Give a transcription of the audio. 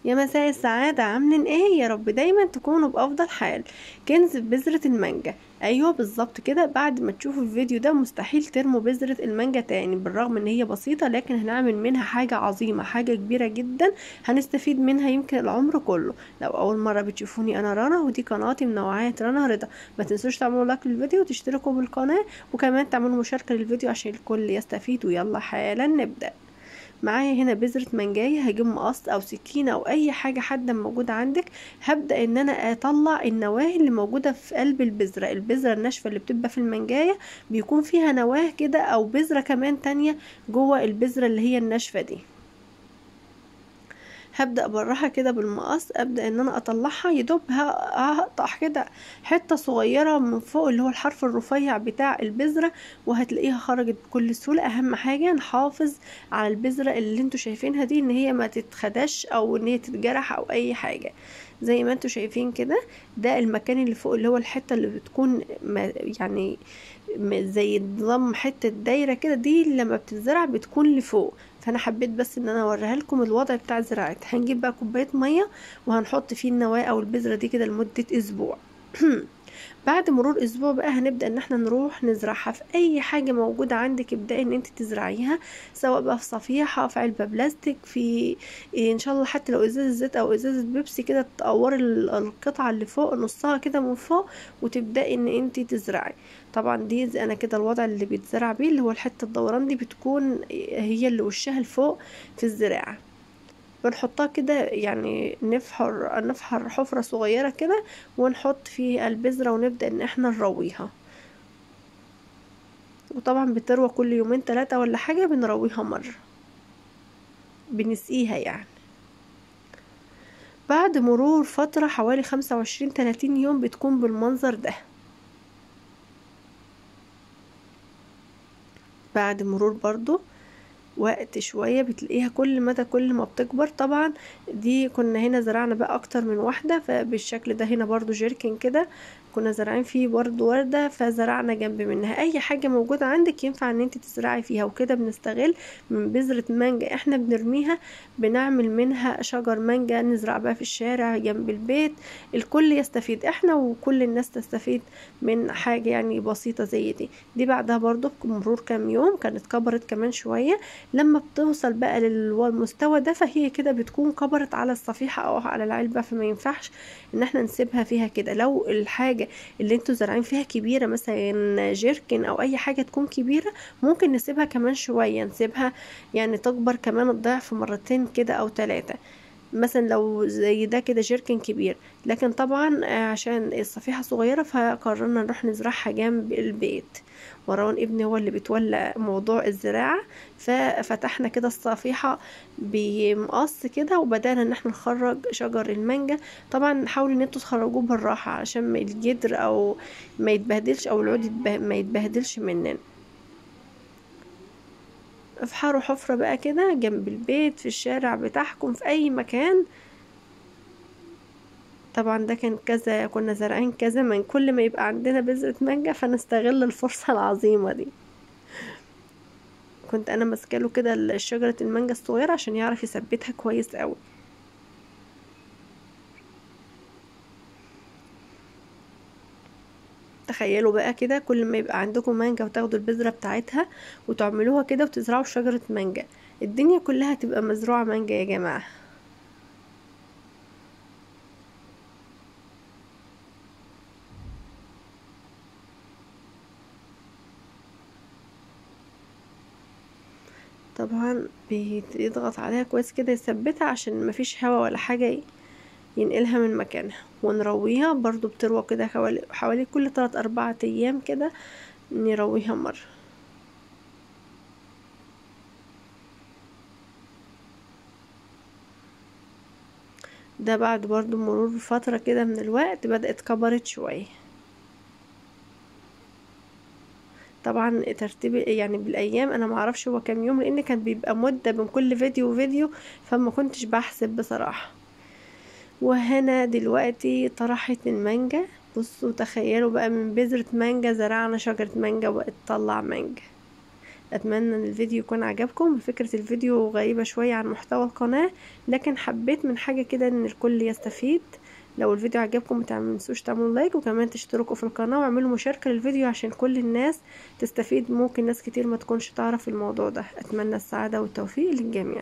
يا مساء السعادة، عاملين ايه؟ يا رب دايما تكونوا بأفضل حال. كنز في بذرة المانجا. ايوه بالظبط كده. بعد ما تشوفوا الفيديو ده مستحيل ترموا بذرة المانجا تاني، بالرغم ان هي بسيطة لكن هنعمل منها حاجة عظيمة، حاجة كبيرة جدا هنستفيد منها يمكن العمر كله. لو اول مرة بتشوفوني انا رنا، ودي قناتي من نوعية رنا رضا. ما تنسوش تعملوا لايك للفيديو وتشتركوا بالقناة، وكمان تعملوا مشاركة للفيديو عشان الكل يستفيد. ويلا حالا نبدأ. معايا هنا بذرة منجاية، هجيب مقص او سكينة او اي حاجة حادة موجودة عندك. هبدأ ان انا اطلع النواه اللي موجودة في قلب البذرة الناشفة اللي بتبقى في المنجاية، بيكون فيها نواه كده او بذرة كمان تانية جوه البذرة اللي هي الناشفة دي. هبدأ بالراحة كده بالمقص، ابدأ ان انا اطلعها. يدوب هقطع كده حتة صغيرة من فوق اللي هو الحرف الرفيع بتاع البذرة، وهتلاقيها خرجت بكل سهولة. اهم حاجة نحافظ على البذرة اللي انتوا شايفينها دي ان هي ما تتخدش او ان هي تتجرح او اي حاجة. زي ما انتوا شايفين كده، ده المكان اللي فوق اللي هو الحتة اللي بتكون يعني زي نظام حتة دايرة كده، دي لما بتتزرع بتكون لفوق. فانا حبيت بس ان انا اوريها لكم الوضع بتاع زراعتها. هنجيب بقى كوبايه ميه وهنحط فيه النواه او البذره دي كده لمده اسبوع. بعد مرور اسبوع بقى هنبدا ان احنا نروح نزرعها في اي حاجه موجوده عندك. ابداي ان انت تزرعيها، سواء بقى في صفيحه، في علبه بلاستيك، في ان شاء الله حتى لو ازازه زيت او ازازه بيبسي كده، تقوري القطعه اللي فوق نصها كده من فوق وتبداي ان انت تزرعي. طبعا دي انا كده الوضع اللي بيتزرع بيه اللي هو الحته الدوران دي بتكون هي اللي وشها لفوق في الزراعه. بنحطها كده يعني نفحر حفرة صغيرة كده ونحط فيه البذرة ونبدأ ان احنا نرويها. وطبعا بتروى كل يومين 3 ولا حاجة، بنرويها مرة، بنسقيها يعني. بعد مرور فترة حوالي 25-30 يوم بتكون بالمنظر ده. بعد مرور برضو وقت شوية بتلاقيها كل ما بتكبر. طبعا دي كنا هنا زرعنا بقى اكتر من واحدة، فبالشكل ده هنا برضو جيركن كده كنا زرعين فيه برضو وردة، فزرعنا جنب منها. اي حاجة موجودة عندك ينفع ان انت تزرعي فيها. وكده بنستغل من بذرة مانجا احنا بنرميها، بنعمل منها شجر مانجا نزرع بقى في الشارع جنب البيت. الكل يستفيد، احنا وكل الناس تستفيد من حاجة يعني بسيطة زي دي بعدها برضو بمرور كام يوم كانت كبرت كمان شوية. لما بتوصل بقى للمستوى ده فهي كده بتكون كبرت على الصفيحة او على العلبة، فما ينفعش ان احنا نسيبها فيها كده. لو الحاجة اللي انتوا زارعين فيها كبيرة، مثلا جيركن او اي حاجة تكون كبيرة، ممكن نسيبها كمان شوية، نسيبها يعني تكبر كمان الضعف مرتين كده او 3. مثلا لو زي ده كده جيركن كبير، لكن طبعا عشان الصفيحة صغيرة فقررنا نروح نزرعها جنب البيت. مروان ابني هو اللي بيتولى موضوع الزراعة، ففتحنا كده الصفيحة بمقص كده وبدأنا ان احنا نخرج شجر المانجا. طبعا حاولوا ان انتوا تخرجوه بالراحة عشان ما الجدر او ما يتبهدلش او العود ما يتبهدلش مننا. افحروا حفرة بقى كده جنب البيت، في الشارع بتاعكم، في اي مكان. طبعا ده كان كذا، كنا زارعين كذا من كل ما يبقى عندنا بذرة مانجا فنستغل الفرصة العظيمة دي. كنت انا ماسكاله كده شجرة المانجا الصغيرة عشان يعرف يثبتها كويس قوي. تخيلوا بقى كده كل ما يبقى عندكم مانجا وتاخدوا البذرة بتاعتها وتعملوها كده وتزرعوا شجرة مانجا، الدنيا كلها تبقى مزروعة مانجا يا جماعة. طبعا بيضغط عليها كويس كده يثبتها عشان مفيش هوا ولا حاجة ينقلها من مكانها. ونرويها برضو، بتروى كده حوالي كل 3-4 ايام كده نرويها مرة. ده بعد برضو مرور فترة كده من الوقت بدأت كبرت شوية. طبعا ترتيب يعني بالايام انا معرفش هو كام يوم، لان كان بيبقى مدة بين كل فيديو وفيديو، فما كنتش بحسب بصراحة. وهنا دلوقتي طرحت المانجا. بصوا تخيلوا بقى، من بذرة مانجا زرعنا شجرة مانجا وبقت تطلع مانجا. اتمنى ان الفيديو يكون عجبكم. فكرة الفيديو غريبة شوية عن محتوى القناة، لكن حبيت من حاجة كده ان الكل يستفيد. لو الفيديو عجبكم متنسوش تعملوا لايك، وكمان تشتركوا في القناة واعملوا مشاركة للفيديو عشان كل الناس تستفيد. ممكن ناس كتير ما تكونش تعرف الموضوع ده. اتمنى السعادة والتوفيق للجميع.